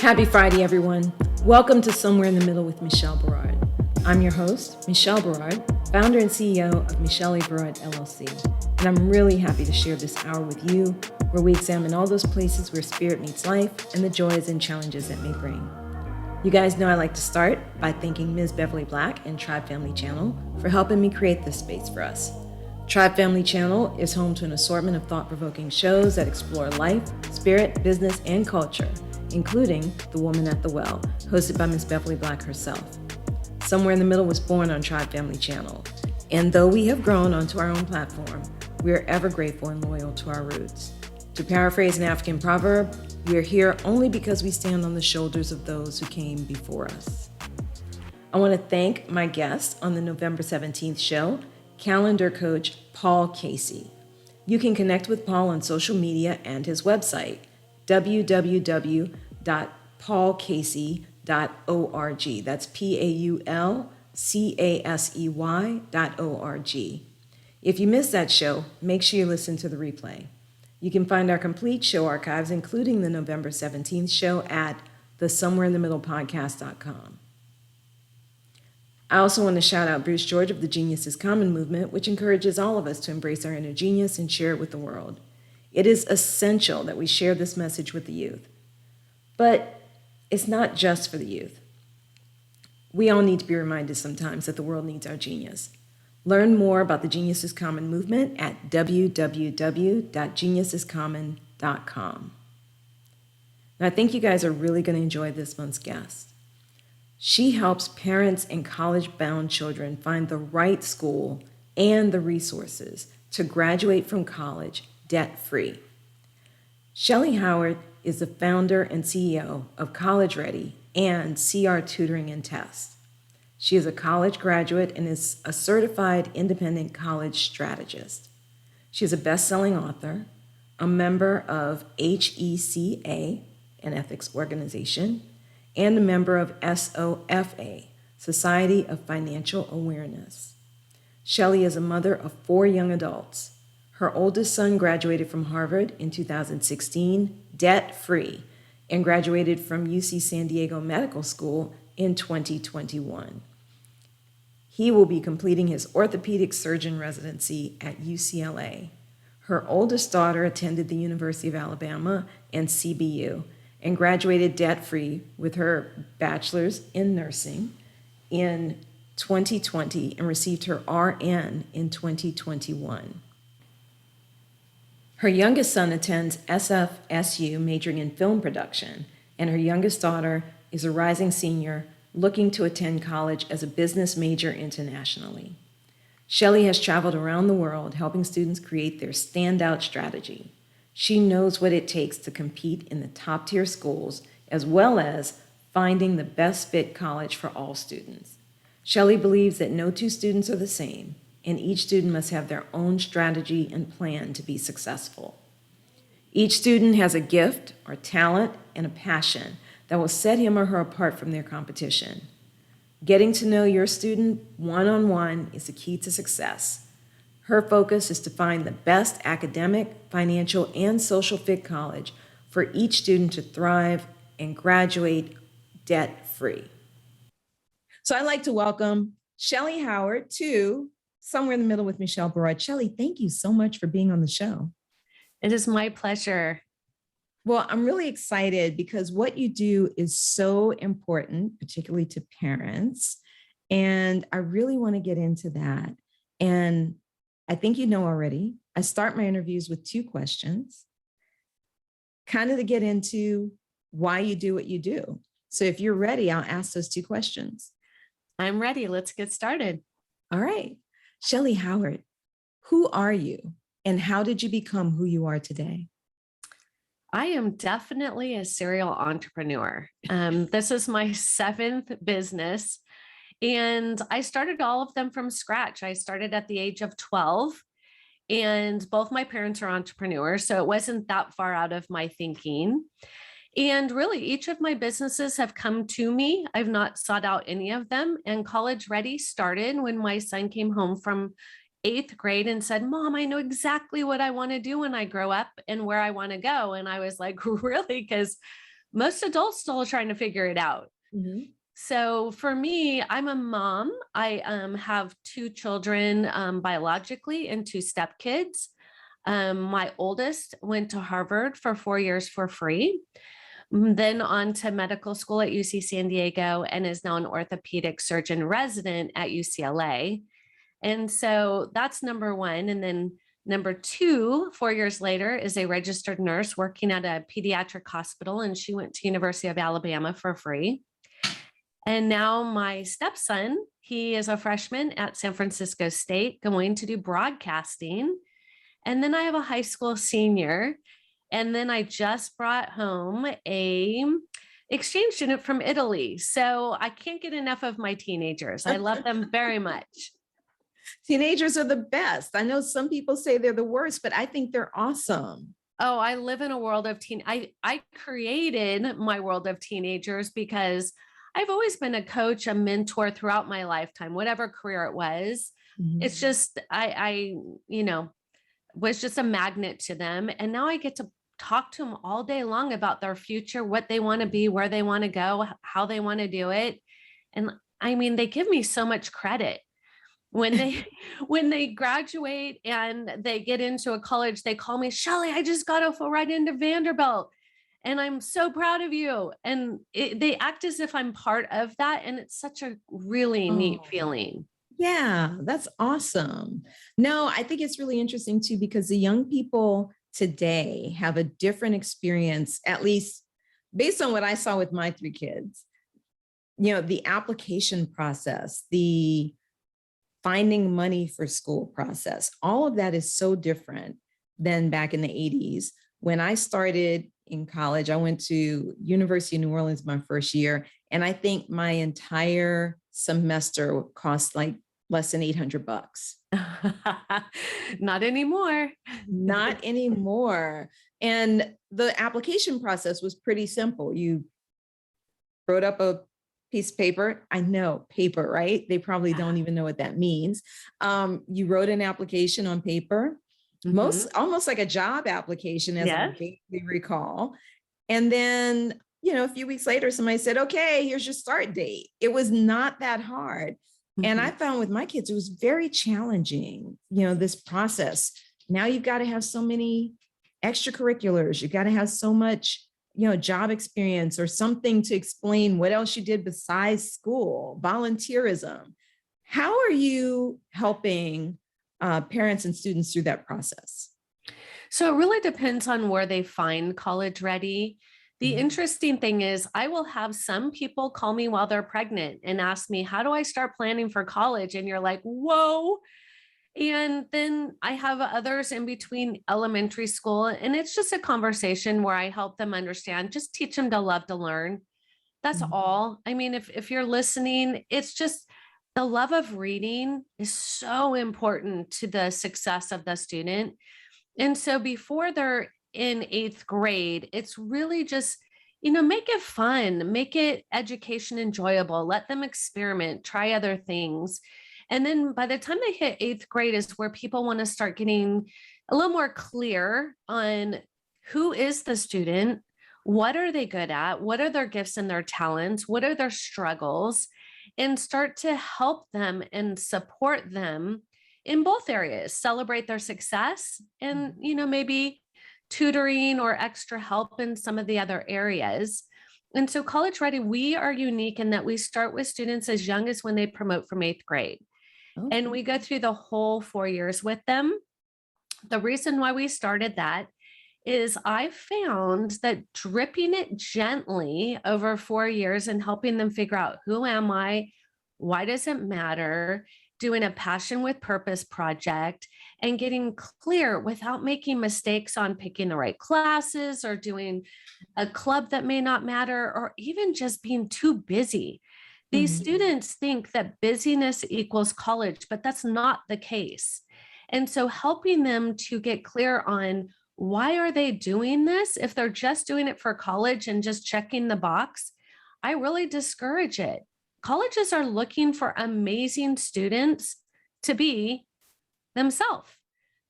Happy Friday, everyone. Welcome to Somewhere in the Middle with Michelle Berard. I'm your host, Michelle Berard, founder and CEO of Michelle Berard LLC. And I'm really happy to share this hour with you, where we examine all those places where spirit meets life and the joys and challenges it may bring. You guys know I like to start by thanking Ms. Beverly Black and Tribe Family Channel for helping me create this space for us. Tribe Family Channel is home to an assortment of thought-provoking shows that explore life, spirit, business, and culture, including The Woman at the Well, hosted by Ms. Beverly Black herself. Somewhere in the Middle was born on Tribe Family Channel, and though we have grown onto our own platform, we are ever grateful and loyal to our roots. To paraphrase an African proverb, we are here only because we stand on the shoulders of those who came before us. I want to thank my guest on the November 17th show, calendar coach Paul Casey. You can connect with Paul on social media and his website, www.paulcasey.org. That's PAULCASEY.org. If you missed that show, make sure you listen to the replay. You can find our complete show archives, including the November 17th show, at the somewhereinthemiddlepodcast.com. I also want to shout out Bruce George of the Genius is Common movement, which encourages all of us to embrace our inner genius and share it with the world. It is essential that we share this message with the youth. But it's not just for the youth. We all need to be reminded sometimes that the world needs our genius. Learn more about the Genius is Common movement at www.geniusiscommon.com. Now, I think you guys are really going to enjoy this month's guest. She helps parents and college-bound children find the right school and the resources to graduate from college debt-free. Shellee Howard is the founder and CEO of College Ready and CR Tutoring and Test. She is a college graduate and is a Certified Independent College Strategist. She is a best-selling author, a member of HECA, an ethics organization, and a member of SOFA, Society of Financial Awareness. Shellee is a mother of 4 young adults. Her oldest son graduated from Harvard in 2016, debt-free, and graduated from UC San Diego Medical School in 2021. He will be completing his Orthopedic Surgeon Residency at UCLA. Her oldest daughter attended the University of Alabama and CBU and graduated debt-free with her bachelor's in nursing in 2020 and received her RN in 2021. Her youngest son attends SFSU, majoring in film production, and her youngest daughter is a rising senior looking to attend college as a business major internationally. Shellee has traveled around the world helping students create their standout strategy. She knows what it takes to compete in the top-tier schools, as well as finding the best fit college for all students. Shellee believes that no two students are the same, and each student must have their own strategy and plan to be successful. Each student has a gift or talent and a passion that will set him or her apart from their competition. Getting to know your student one-on-one is the key to success. Her focus is to find the best academic, financial, and social fit college for each student to thrive and graduate debt-free. So I'd like to welcome Shellee Howard to Somewhere in the Middle with Michelle Berard. Shellee, thank you so much for being on the show. It is my pleasure. Well, I'm really excited because what you do is so important, particularly to parents. And I really want to get into that. And I think you know already, I start my interviews with 2 questions, kind of to get into why you do what you do. So if you're ready, I'll ask those 2 questions. I'm ready. Let's get started. All right. Shellee Howard, who are you and how did you become who you are today? I am definitely a serial entrepreneur. This is my 7th business, and I started all of them from scratch. I started at the age of 12, and both my parents are entrepreneurs, so it wasn't that far out of my thinking. And really, each of my businesses have come to me. I've not sought out any of them. And College Ready started when my son came home from 8th grade and said, "Mom, I know exactly what I want to do when I grow up and where I want to go." And I was like, really? Because most adults still are trying to figure it out. Mhm. So for me, I'm a mom. I have two children biologically and two stepkids. My oldest went to Harvard for 4 years for free, then on to medical school at UC San Diego, and is now an orthopedic surgeon resident at UCLA. And so that's number one. And then number two, 4 years later, is a registered nurse working at a pediatric hospital, and she went to University of Alabama for free. And now my stepson, he is a freshman at San Francisco State, going to do broadcasting. And then I have a high school senior. And then I just brought home a exchange student from Italy. So I can't get enough of my teenagers. I love them very much. Teenagers are the best. I know some people say they're the worst, but I think they're awesome. Oh, I live in a world of I created my world of teenagers because I've always been a coach, a mentor throughout my lifetime, whatever career it was. It's just, I was just a magnet to them. And now I get to talk to them all day long about their future, what they want to be, where they want to go, how they want to do it. And I mean, they give me so much credit. When they graduate and they get into a college, they call me, Shellee, I just got off right into Vanderbilt. And I'm so proud of you. And they act as if I'm part of that. And it's such a really neat feeling. Yeah, that's awesome. No, I think it's really interesting too, because the young people today have a different experience, at least based on what I saw with my three kids. The application process, the finding money for school process, all of that is so different than back in the 80s. When I started in college, I went to University of New Orleans my first year, and I think my entire semester cost like less than $800. Not anymore. Not anymore. And the application process was pretty simple. You wrote up a piece of paper. I know, paper, right? They probably don't even know what that means. You wrote an application on paper, almost like a job application, as I vaguely recall. And then, a few weeks later, somebody said, okay, here's your start date. It was not that hard. And I found with my kids, it was very challenging, this process. Now you've got to have so many extracurriculars. You've got to have so much job experience or something to explain what else you did besides school, volunteerism. How are you helping parents and students through that process? So it really depends on where they find College Ready. The interesting thing is I will have some people call me while they're pregnant and ask me, how do I start planning for college? And you're like, whoa. And then I have others in between elementary school, and it's just a conversation where I help them understand, just teach them to love to learn. That's all. I mean, if you're listening, it's just the love of reading is so important to the success of the student. And so before they're in 8th grade, it's really just, make it fun, make it education enjoyable, let them experiment, try other things. And then by the time they hit 8th grade is where people want to start getting a little more clear on who is the student, what are they good at, what are their gifts and their talents, what are their struggles, and start to help them and support them in both areas, celebrate their success, and, maybe tutoring or extra help in some of the other areas. And so College Ready, we are unique in that we start with students as young as when they promote from 8th grade. Okay. And we go through the whole 4 years with them. The reason why we started that is I found that dripping it gently over 4 years and helping them figure out, who am I? Why does it matter? Doing a passion with purpose project and getting clear without making mistakes on picking the right classes or doing a club that may not matter, or even just being too busy. These students think that busyness equals college, but that's not the case. And so helping them to get clear on why are they doing this? If they're just doing it for college and just checking the box, I really discourage it. Colleges are looking for amazing students to be themselves.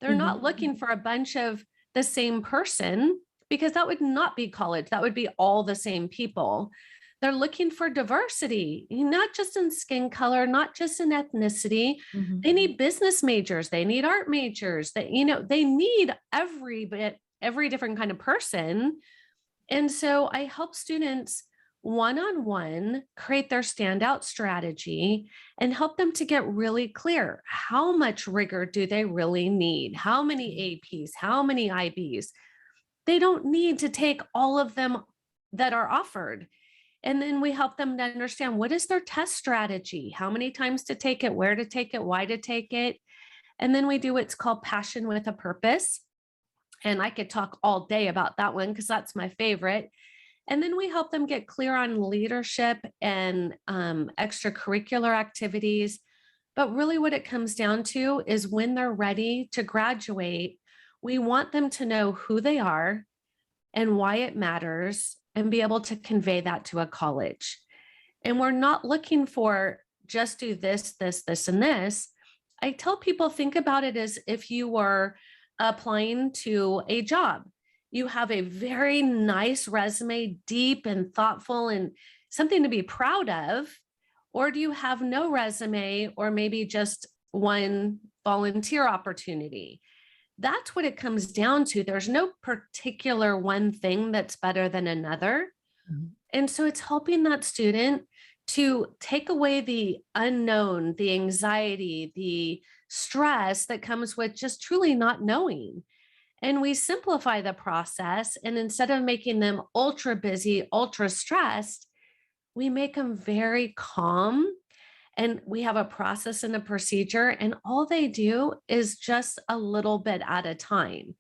They're not looking for a bunch of the same person because that would not be college. That would be all the same people. They're looking for diversity, not just in skin color, not just in ethnicity. Mm-hmm. They need business majors. They need art majors. That, they need every different kind of person. And so I help students one-on-one create their standout strategy and help them to get really clear. How much rigor do they really need? How many APs? How many IBs? They don't need to take all of them that are offered. And then we help them to understand, what is their test strategy? How many times to take it, where to take it, why to take it. And then we do what's called passion with a purpose. And I could talk all day about that one because that's my favorite. And then we help them get clear on leadership and extracurricular activities. But really what it comes down to is when they're ready to graduate, we want them to know who they are and why it matters and be able to convey that to a college. And we're not looking for just do this, this, this, and this. I tell people, think about it as if you were applying to a job. You have a very nice resume, deep and thoughtful and something to be proud of, or do you have no resume or maybe just one volunteer opportunity? That's what it comes down to. There's no particular one thing that's better than another. Mm-hmm. And so it's helping that student to take away the unknown, the anxiety, the stress that comes with just truly not knowing. And we simplify the process. And instead of making them ultra busy, ultra stressed, we make them very calm. And we have a process and a procedure, and all they do is just a little bit at a time.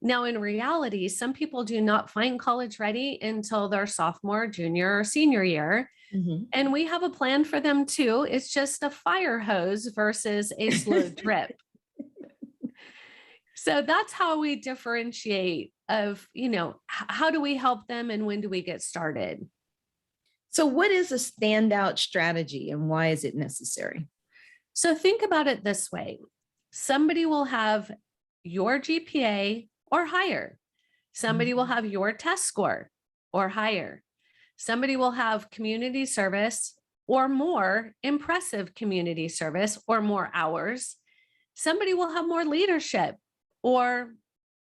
Now, in reality, some people do not find college ready until their sophomore, junior, or senior year. Mm-hmm. And we have a plan for them too. It's just a fire hose versus a slow drip. So that's how we differentiate of, how do we help them and when do we get started? So what is a standout strategy and why is it necessary? So think about it this way. Somebody will have your GPA or higher. Somebody will have your test score or higher. Somebody will have community service or more impressive community service or more hours. Somebody will have more leadership or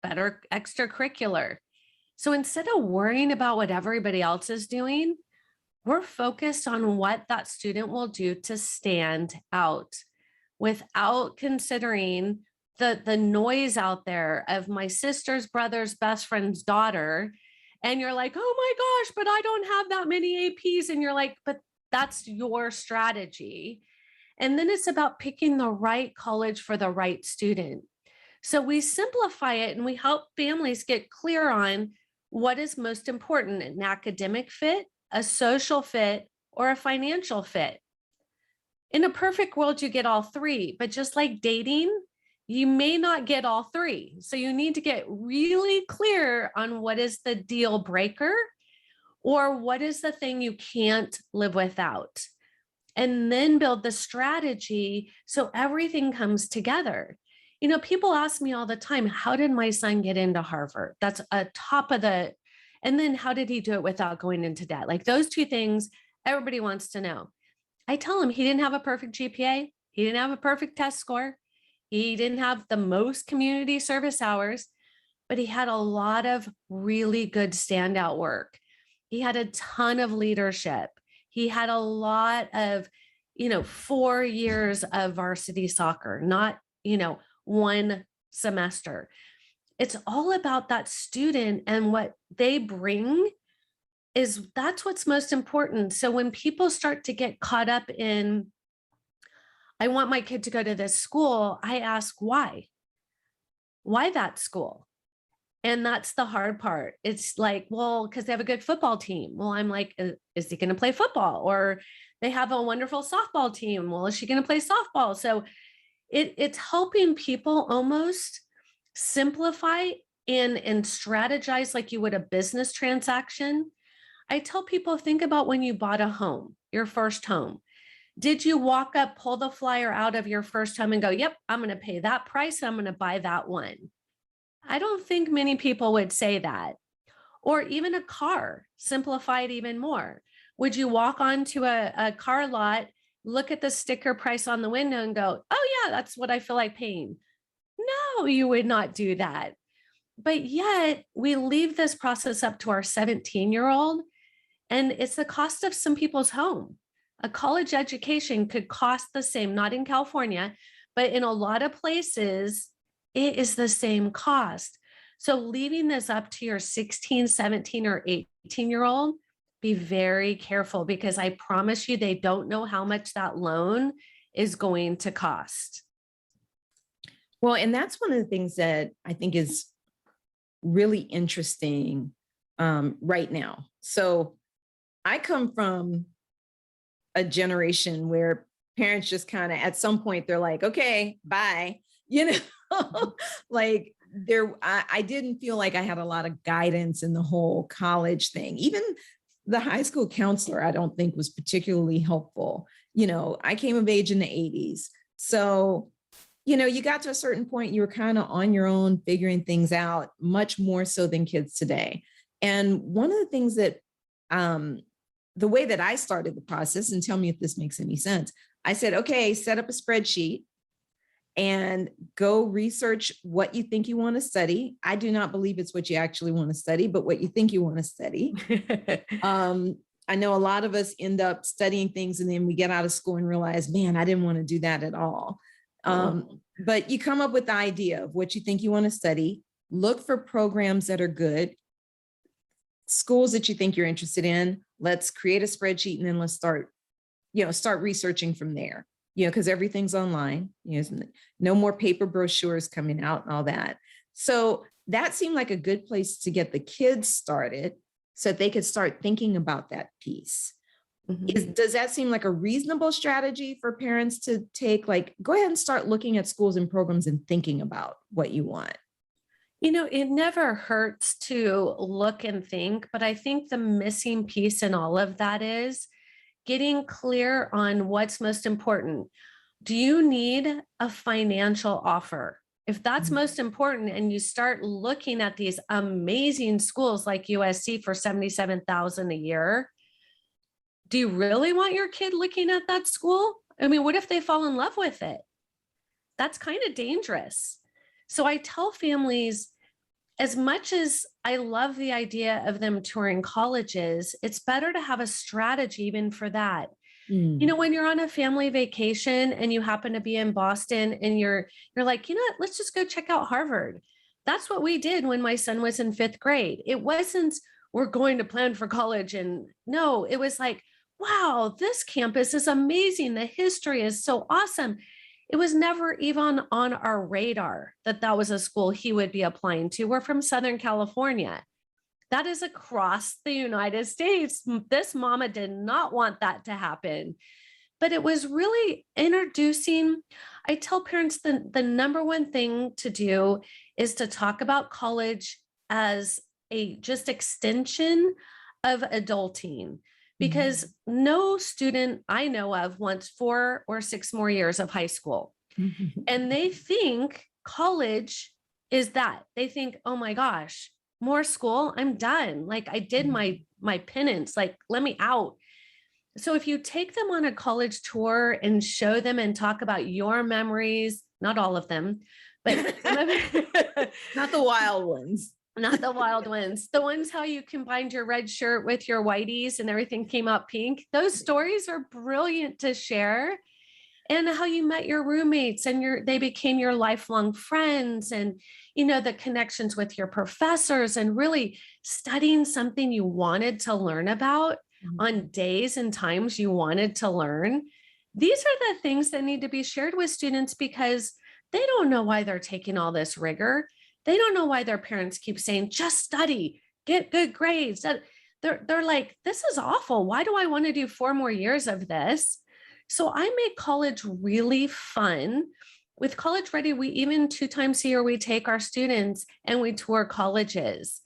better extracurricular. So instead of worrying about what everybody else is doing, we're focused on what that student will do to stand out without considering the noise out there of my sister's brother's best friend's daughter. And you're like, oh my gosh, but I don't have that many APs. And you're like, but that's your strategy. And then it's about picking the right college for the right student. So we simplify it and we help families get clear on what is most important, an academic fit, a social fit, or a financial fit. In a perfect world, you get all three, but just like dating, you may not get all three. So you need to get really clear on what is the deal breaker or what is the thing you can't live without. And then build the strategy so everything comes together. People ask me all the time, how did my son get into Harvard? That's a top of the, and then how did he do it without going into debt? Like those two things, everybody wants to know. I tell him he didn't have a perfect GPA. He didn't have a perfect test score. He didn't have the most community service hours, but he had a lot of really good standout work. He had a ton of leadership. He had a lot of, 4 years of varsity soccer, not, one semester. It's all about that student and what they bring that's what's most important. So when people start to get caught up in, I want my kid to go to this school, I ask why? Why that school? And that's the hard part. It's like, well, because they have a good football team. Well, I'm like, is he going to play football? Or they have a wonderful softball team. Well, is she going to play softball? So it's helping people almost simplify and strategize like you would a business transaction. I tell people, think about when you bought a home, your first home. Did you walk up, pull the flyer out of your first home and go, yep, I'm going to pay that price. I'm going to buy that one. I don't think many people would say that. Or even a car, simplify it even more. Would you walk onto a car lot, look at the sticker price on the window and go, oh yeah, that's what I feel like paying? No, you would not do that. But yet we leave this process up to our 17-year-old, and it's the cost of some people's home. A college education could cost the same, not in California, but in a lot of places, it is the same cost. So leaving this up to your 16, 17, or 18-year-old, be very careful, because I promise you, they don't know how much that loan is going to cost. Well, and that's one of the things that I think is really interesting right now. So I come from a generation where parents just kind of, at some point, they're like, okay, bye, like I didn't feel like I had a lot of guidance in the whole college thing. Even the high school counselor, I don't think was particularly helpful. I came of age in the 80s. So, you got to a certain point, you were kind of on your own, figuring things out, much more so than kids today. And one of the things that, the way that I started the process, and tell me if this makes any sense, I said, okay, set up a spreadsheet and go research what you think you want to study. I do not believe it's what you actually want to study, but what you think you want to study. I know a lot of us end up studying things and then we get out of school and realize, man, I didn't want to do that at all. But you come up with the idea of what you think you want to study, look for programs that are good, schools that you think you're interested in. Let's create a spreadsheet and then let's start researching from there, because everything's online, no more paper brochures coming out and all that. So that seemed like a good place to get the kids started so that they could start thinking about that piece. Mm-hmm. Does that seem like a reasonable strategy for parents to take? Like, go ahead and start looking at schools and programs and thinking about what you want. It never hurts to look and think, but I think the missing piece in all of that is getting clear on what's most important. Do you need a financial offer? If that's mm-hmm. most important, and you start looking at these amazing schools like USC for $77,000 a year, do you really want your kid looking at that school? I mean, what if they fall in love with it? That's kind of dangerous. So I tell families, as much as I love the idea of them touring colleges, it's better to have a strategy even for that. When you're on a family vacation and you happen to be in Boston and you're like, what, let's just go check out Harvard. That's what we did when my son was in 5th grade. It wasn't, we're going to plan for college. And no, it was like, wow, this campus is amazing. The history is so awesome. It was never even on our radar that was a school he would be applying to. We're from Southern California. That is across the United States. This mama did not want that to happen. But it was really introducing. I tell parents the number one thing to do is to talk about college as a just extension of adulting. Because no student I know of wants 4 or 6 more years of high school. And they think college is that. They think, oh my gosh, more school, I'm done. Like I did my penance, like let me out. So if you take them on a college tour and show them and talk about your memories, not all of them, but not the wild ones. Not the wild ones, the ones how you combined your red shirt with your whiteys and everything came out pink. Those stories are brilliant to share. And how you met your roommates and they became your lifelong friends, and, the connections with your professors, and really studying something you wanted to learn about on days and times you wanted to learn. These are the things that need to be shared with students, because they don't know why they're taking all this rigor. They don't know why their parents keep saying, just study, get good grades. They're like, this is awful. Why do I want to do 4 more years of this? So I make college really fun. With College Ready, we even 2 times a year, we take our students and we tour colleges.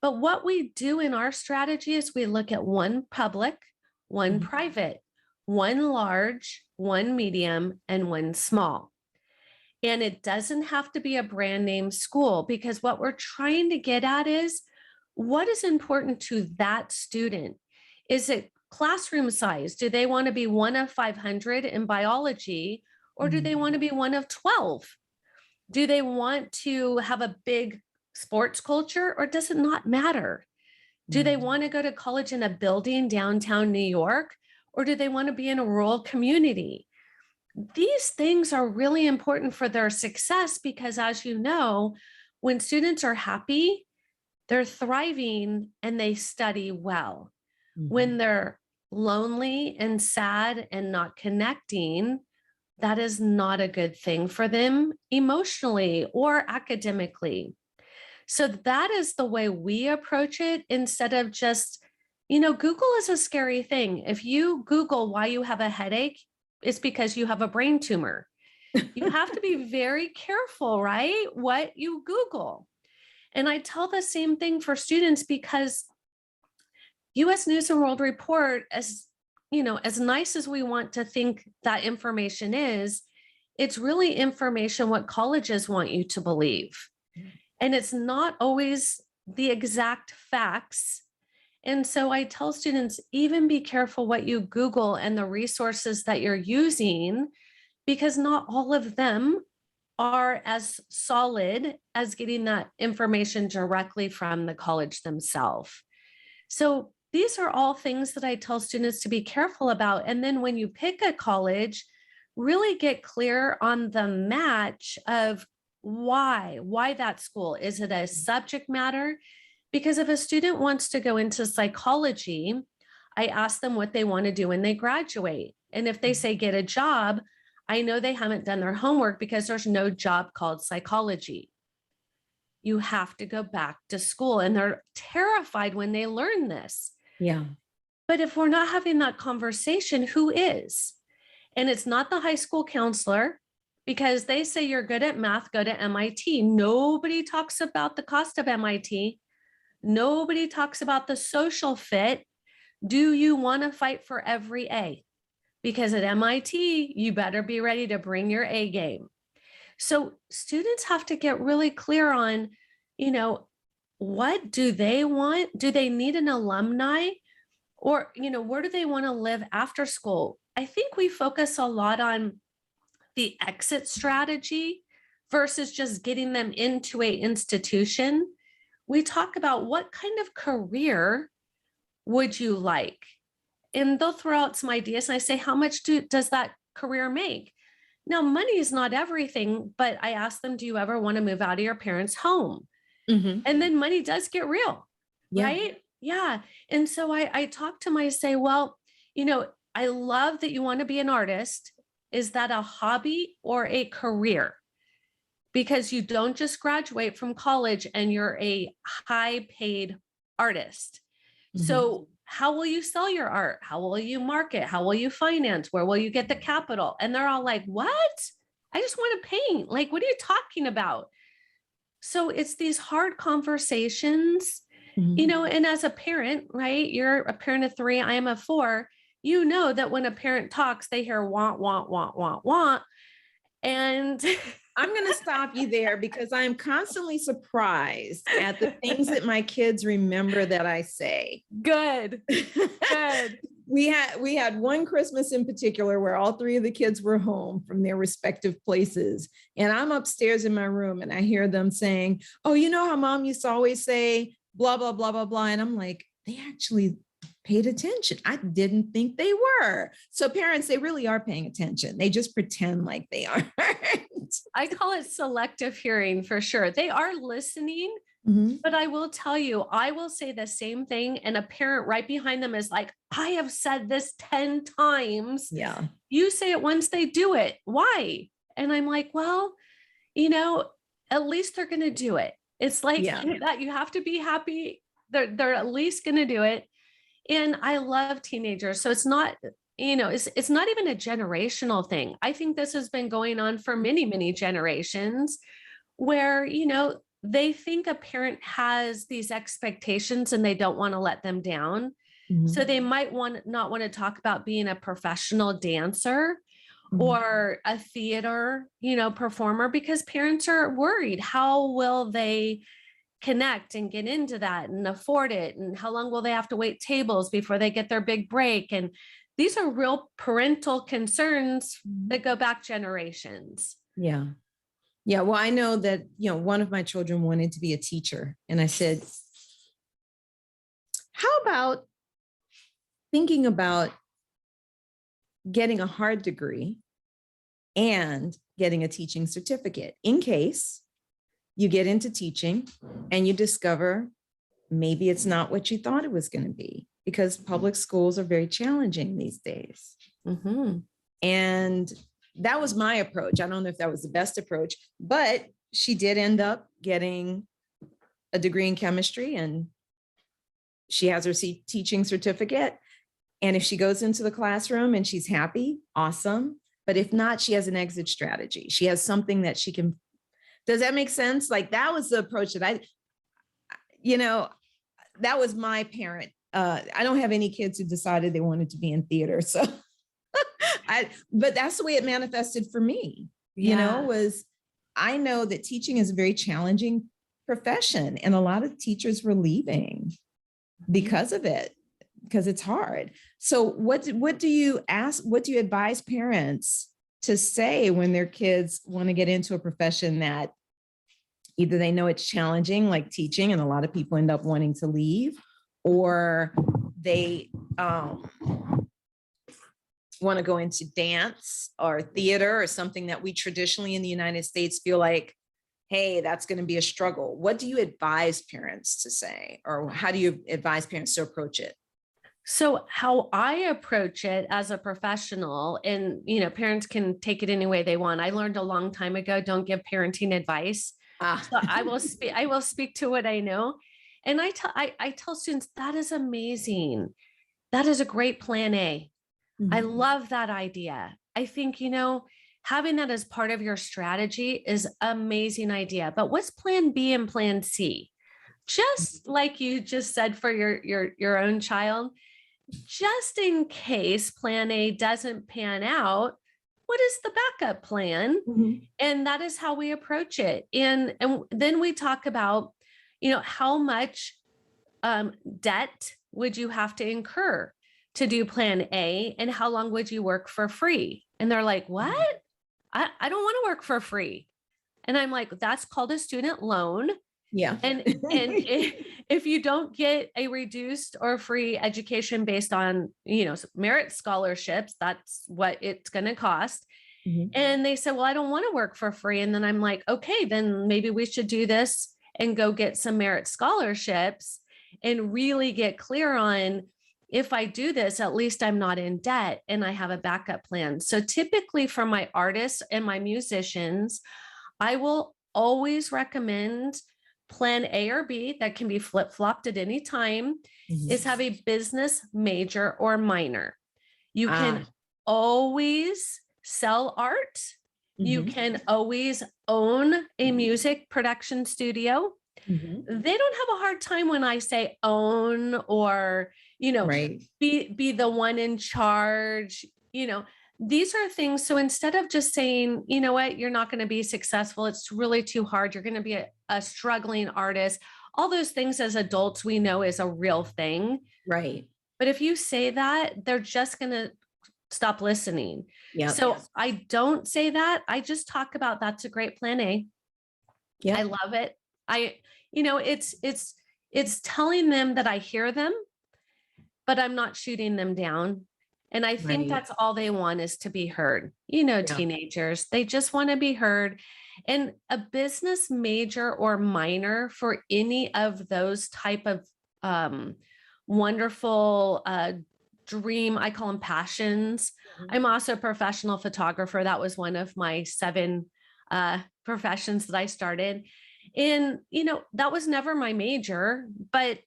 But what we do in our strategy is we look at 1 public, 1 private, 1 large, 1 medium, and 1 small. And it doesn't have to be a brand name school, because what we're trying to get at is, what is important to that student? Is it classroom size? Do they want to be one of 500 in biology, or do they want to be one of 12? Do they want to have a big sports culture, or does it not matter? Do they want to go to college in a building downtown New York, or do they want to be in a rural community? These things are really important for their success because, as you know, when students are happy, they're thriving and they study well. When they're lonely and sad and not connecting, that is not a good thing for them emotionally or academically. So that is the way we approach it, instead of just, Google is a scary thing. If you Google why you have a headache, it's because you have a brain tumor. You have to be very careful, right? What you Google. And I tell the same thing for students, because US News and World Report, as nice as we want to think that information is, it's really information what colleges want you to believe. And it's not always the exact facts. And so I tell students, even be careful what you Google and the resources that you're using, because not all of them are as solid as getting that information directly from the college themselves. So these are all things that I tell students to be careful about. And then when you pick a college, really get clear on the match of why that school. Is it a subject matter? Because if a student wants to go into psychology, I ask them what they want to do when they graduate. And if they say get a job, I know they haven't done their homework, because there's no job called psychology. You have to go back to school, and they're terrified when they learn this. Yeah. But if we're not having that conversation, who is? And it's not the high school counselor, because they say you're good at math, go to MIT. Nobody talks about the cost of MIT. Nobody talks about the social fit. Do you want to fight for every A? Because at MIT, you better be ready to bring your A game. So students have to get really clear on, what do they want? Do they need an alumni? Or, where do they want to live after school? I think we focus a lot on the exit strategy versus just getting them into an institution. We talk about what kind of career would you like? And they'll throw out some ideas, and I say, how much does that career make? Now, money is not everything, but I ask them, do you ever want to move out of your parents' home? And then money does get real, right? Yeah. And so I talk to them, I say, well, I love that you want to be an artist. Is that a hobby or a career? Because you don't just graduate from college and you're a high paid artist. So how will you sell your art? How will you market? How will you finance? Where will you get the capital? And they're all like, what? I just want to paint. Like, what are you talking about? So it's these hard conversations, and as a parent, right? You're a parent of 3, I am a 4. You know that when a parent talks, they hear want, want, want, want, want. And I'm going to stop you there, because I'm constantly surprised at the things that my kids remember that I say. Good. We had one Christmas in particular where all 3 of the kids were home from their respective places. And I'm upstairs in my room and I hear them saying, oh, you know how mom used to always say, blah, blah, blah, blah, blah. And I'm like, they actually paid attention. I didn't think they were. So parents, they really are paying attention. They just pretend like they aren't. I call it selective hearing for sure. They are listening, but I will tell you, I will say the same thing. And a parent right behind them is like, I have said this 10 times. Yeah. You say it once, they do it. Why? And I'm like, well, at least they're going to do it. It's like that you have to be happy. They're at least going to do it. And I love teenagers. So it's not, it's not even a generational thing. I think this has been going on for many, many generations where, they think a parent has these expectations and they don't want to let them down. So they might not want to talk about being a professional dancer or a theater, performer, because parents are worried. How will they connect and get into that and afford it? And how long will they have to wait tables before they get their big break? And these are real parental concerns that go back generations. Yeah. Yeah. Well, I know that, one of my children wanted to be a teacher. And I said, how about thinking about getting a hard degree and getting a teaching certificate in case you get into teaching and you discover maybe it's not what you thought it was going to be, because public schools are very challenging these days. Mm-hmm. And that was my approach. I don't know if that was the best approach, but she did end up getting a degree in chemistry, and she has her teaching certificate. And if she goes into the classroom and she's happy, awesome. But if not, she has an exit strategy. She has something that she can. Does that make sense? Like, that was the approach that that was my parent. I don't have any kids who decided they wanted to be in theater. So but that's the way it manifested for me, I know that teaching is a very challenging profession, and a lot of teachers were leaving because of it, because it's hard. So what do you advise parents to say when their kids want to get into a profession that either they know it's challenging, like teaching, and a lot of people end up wanting to leave, or they want to go into dance or theater or something that we traditionally in the United States feel like, hey, that's going to be a struggle. What do you advise parents to say, or how do you advise parents to approach it? So how I approach it as a professional, and parents can take it any way they want. I learned a long time ago, don't give parenting advice. So I will speak to what I know. And I tell students, that is amazing. That is a great plan A. Mm-hmm. I love that idea. I think, having that as part of your strategy is an amazing idea. But what's plan B and plan C? Just like you just said for your own child, just in case plan A doesn't pan out, what is the backup plan? Mm-hmm. And that is how we approach it. And then we talk about, how much debt would you have to incur to do plan A, and how long would you work for free? And they're like, what? I don't want to work for free. And I'm like, that's called a student loan. Yeah. And if you don't get a reduced or free education based on, merit scholarships, that's what it's going to cost. Mm-hmm. And they said, well, I don't want to work for free. And then I'm like, okay, then maybe we should do this and go get some merit scholarships and really get clear on, if I do this, at least I'm not in debt and I have a backup plan. So typically for my artists and my musicians, I will always recommend plan A or B that can be flip-flopped at any time, mm-hmm. is have a business major or minor. You can always sell art. Mm-hmm. You can always own a music production studio. Mm-hmm. They don't have a hard time when I say own or, right. be the one in charge, these are things. So instead of just saying, you know what, you're not going to be successful, it's really too hard, you're going to be a struggling artist, all those things as adults we know is a real thing. Right. But if you say that, they're just going to stop listening. Yeah. So I don't say that. I just talk about that's a great plan A. Yeah. I love it. It's telling them that I hear them, but I'm not shooting them down. And I think that's all they want, is to be heard. Teenagers, they just want to be heard. And a business major or minor for any of those type of wonderful dream, I call them passions. Mm-hmm. I'm also a professional photographer. That was one of my 7 professions that I started. And, that was never my major, but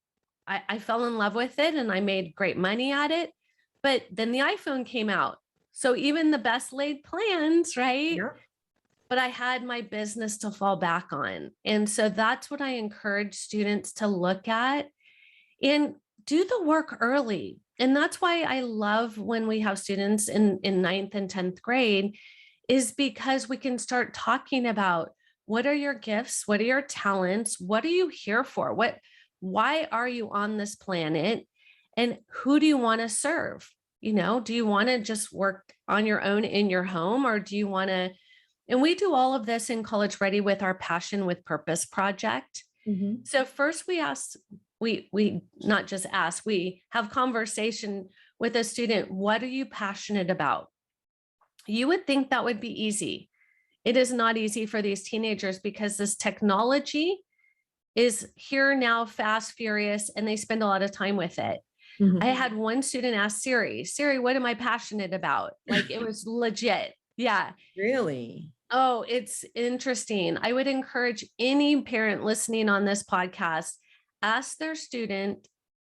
I fell in love with it and I made great money at it. But then the iPhone came out. So even the best laid plans, right? Yeah. But I had my business to fall back on. And so that's what I encourage students to look at and do the work early. And that's why I love when we have students in 9th and 10th grade, is because we can start talking about What are your gifts? What are your talents? What are you here for? Why are you on this planet? And who do you want to serve? Do you want to just work on your own in your home, or do you want to? And we do all of this in College Ready with our Passion with Purpose project. Mm-hmm. So first we not just ask, we have conversation with a student. What are you passionate about? You would think that would be easy. It is not easy for these teenagers because this technology is here now, fast, furious, and they spend a lot of time with it. Mm-hmm. I had one student ask Siri, what am I passionate about? Like, it was legit. Yeah. Really? Oh, it's interesting. I would encourage any parent listening on this podcast, ask their student,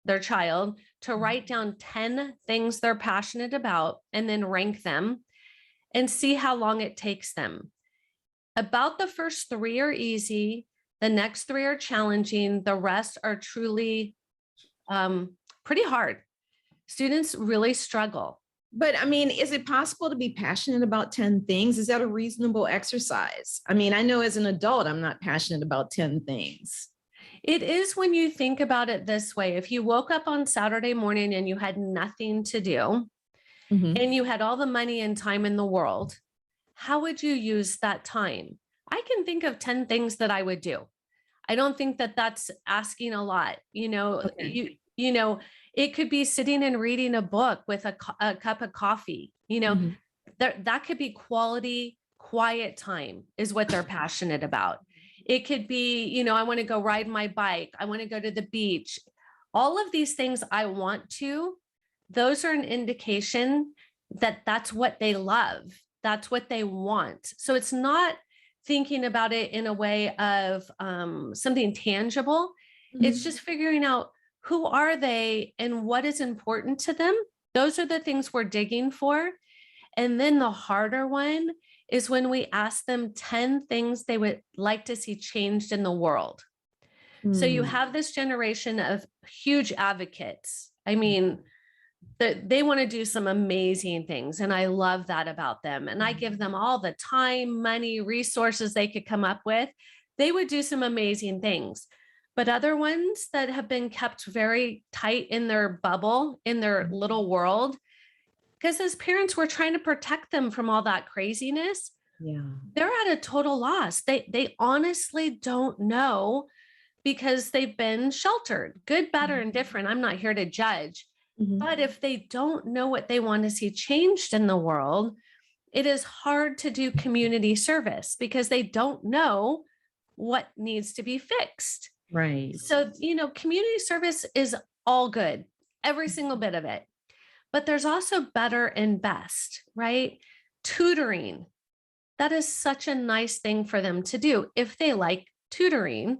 their child, to write down 10 things they're passionate about and then rank them and see how long it takes them. About the first 3 are easy. The next 3 are challenging. The rest are truly pretty hard. Students really struggle. But I mean, is it possible to be passionate about 10 things? Is that a reasonable exercise? I mean, I know as an adult, I'm not passionate about 10 things. It is when you think about it this way. If you woke up on Saturday morning and you had nothing to do, and you had all the money and time in the world, how would you use that time? I can think of 10 things that I would do. I don't think that that's asking a lot. Okay. It could be sitting and reading a book with a cup of coffee. That could be quality, quiet time is what they're passionate about. It could be, I want to go ride my bike. I want to go to the beach. All of these things I want to, those are an indication that that's what they love. That's what they want. So it's not thinking about it in a way of something tangible. It's just figuring out who are they and what is important to them. Those are the things we're digging for. And then the harder one is when we ask them 10 things they would like to see changed in the world. So you have this generation of huge advocates. I mean, they want to do some amazing things. And I love that about them. And I give them all the time, money, resources they could come up with. They would do some amazing things. But other ones that have been kept very tight in their bubble, in their little world, because as parents, we're trying to protect them from all that craziness. Yeah. They're at a total loss. They honestly don't know because they've been sheltered, good, better, and different. I'm not here to judge. But if they don't know what they want to see changed in the world, it is hard to do community service because they don't know what needs to be fixed. Right. So, community service is all good, every single bit of it. But there's also better and best, right? Tutoring. That is such a nice thing for them to do if they like tutoring.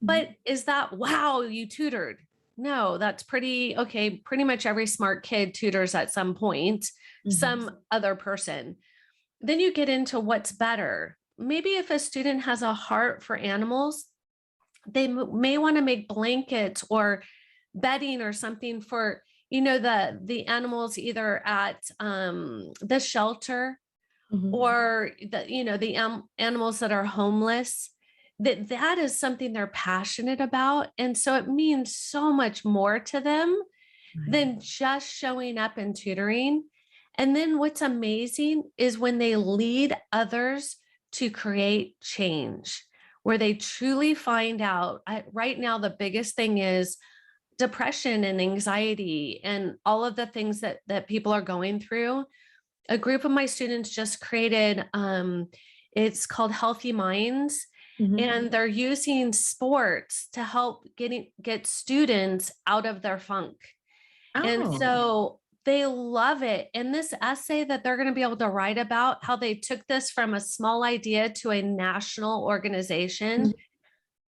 But is that, wow, you tutored? No, that's pretty much every smart kid tutors at some point, some other person. Then you get into what's better. Maybe if a student has a heart for animals, they may want to make blankets or bedding or something for, the animals either at the shelter or the animals that are homeless. That is something they're passionate about. And so it means so much more to them than just showing up and tutoring. And then what's amazing is when they lead others to create change, where they truly find out. Right now, the biggest thing is depression and anxiety and all of the things that people are going through. A group of my students just created, it's called Healthy Minds. And they're using sports to help get students out of their funk. And so they love it. And this essay that they're going to be able to write about how they took this from a small idea to a national organization,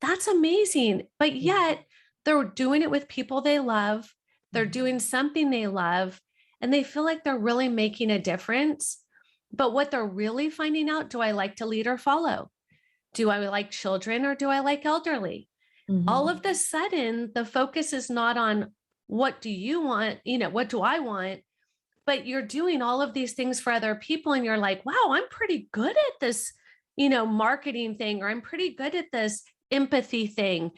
that's amazing. But yet they're doing it with people they love. They're doing something they love, and they feel like they're really making a difference. But what they're really finding out, do I like to lead or follow? Do I like children or do I like elderly? All of the sudden, the focus is not on what do you want, what do I want? But you're doing all of these things for other people and you're like, wow, I'm pretty good at this marketing thing, or I'm pretty good at this empathy thing.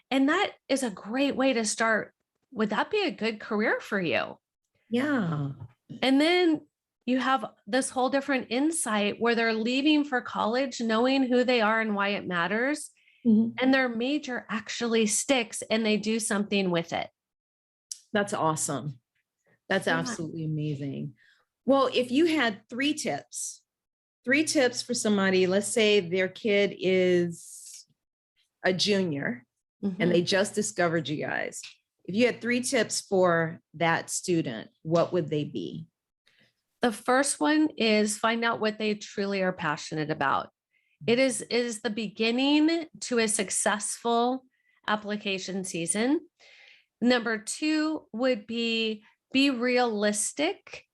And that is a great way to start. Would that be a good career for you? Yeah. And then you have this whole different insight where they're leaving for college, knowing who they are and why it matters. Mhm. And their major actually sticks and they do something with it. That's awesome. That's Yeah. absolutely amazing. Well, if you had three tips for somebody, let's say their kid is a junior and they just discovered you guys. If you had 3 tips for that student, what would they be? The first one is find out what they truly are passionate about. It is the beginning to a successful application season. Number 2 would be realistic.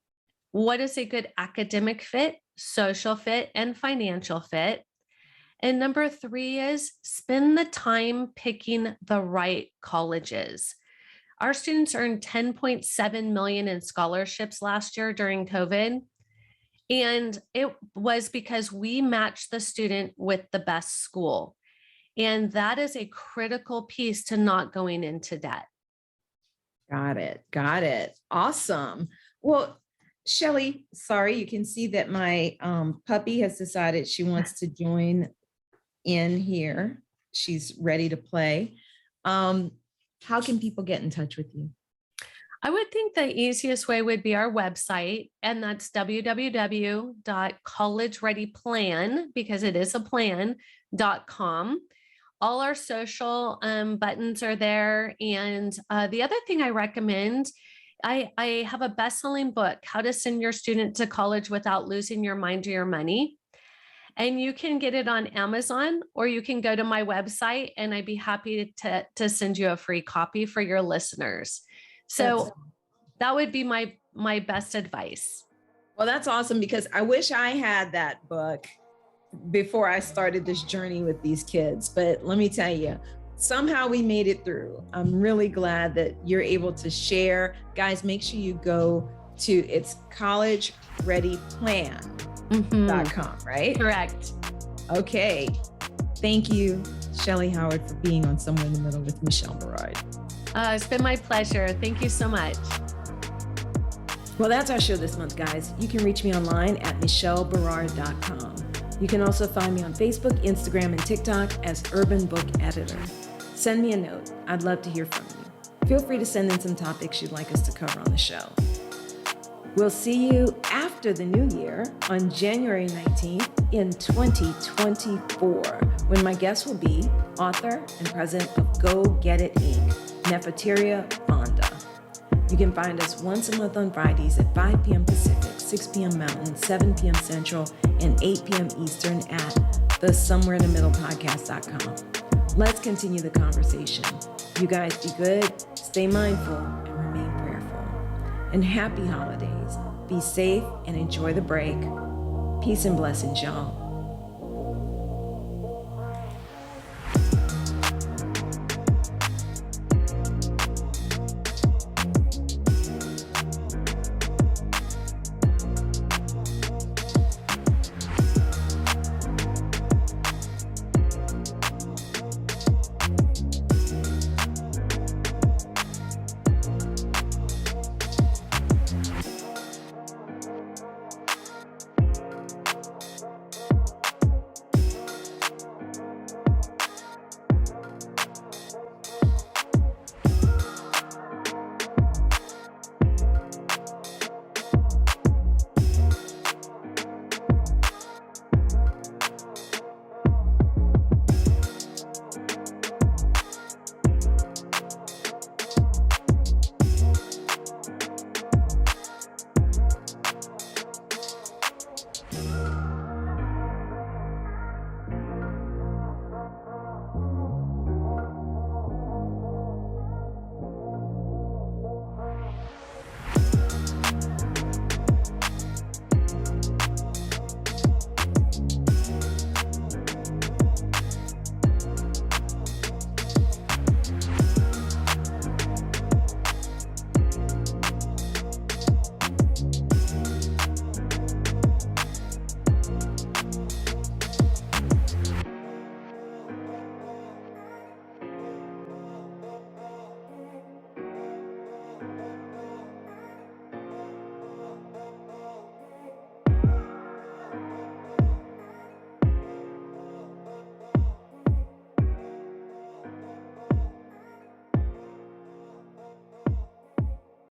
What is a good academic fit, social fit, and financial fit? And number 3 is spend the time picking the right colleges. Our students earned $10.7 million in scholarships last year during COVID. And it was because we matched the student with the best school. And that is a critical piece to not going into debt. Got it. Awesome. Well, Shellee, sorry, you can see that my puppy has decided she wants to join in here. She's ready to play. How can people get in touch with you? I would think the easiest way would be our website, and that's www.collegereadyplan, because it is a plan.com. All our social buttons are there. And the other thing I recommend, I have a best-selling book, How to Send Your Student to College Without Losing Your Mind or Your Money. And you can get it on Amazon, or you can go to my website, and I'd be happy to send you a free copy for your listeners. So that would be my best advice. Well, that's awesome, because I wish I had that book before I started this journey with these kids. But let me tell you, somehow we made it through. I'm really glad that you're able to share. Guys, make sure you go to, it's collegereadyplan.com, right? Correct. Okay. Thank you, Shellee Howard, for being on Somewhere in the Middle with Michelle Berard. It's been my pleasure. Thank you so much. Well, that's our show this month, guys. You can reach me online at michelleberard.com. You can also find me on Facebook, Instagram, and TikTok as Urban Book Editor. Send me a note. I'd love to hear from you. Feel free to send in some topics you'd like us to cover on the show. We'll see you after the new year on January 19th in 2024, when my guest will be author and president of Go Get It Inc., Nefertira Fonda. You can find us once a month on Fridays at 5 p.m. Pacific, 6 p.m. Mountain, 7 p.m. Central, and 8 p.m. Eastern at the somewhereinthemiddlepodcast.com. Let's continue the conversation. You guys be good, stay mindful, and remain prayerful. And happy holidays. Be safe and enjoy the break. Peace and blessings, y'all.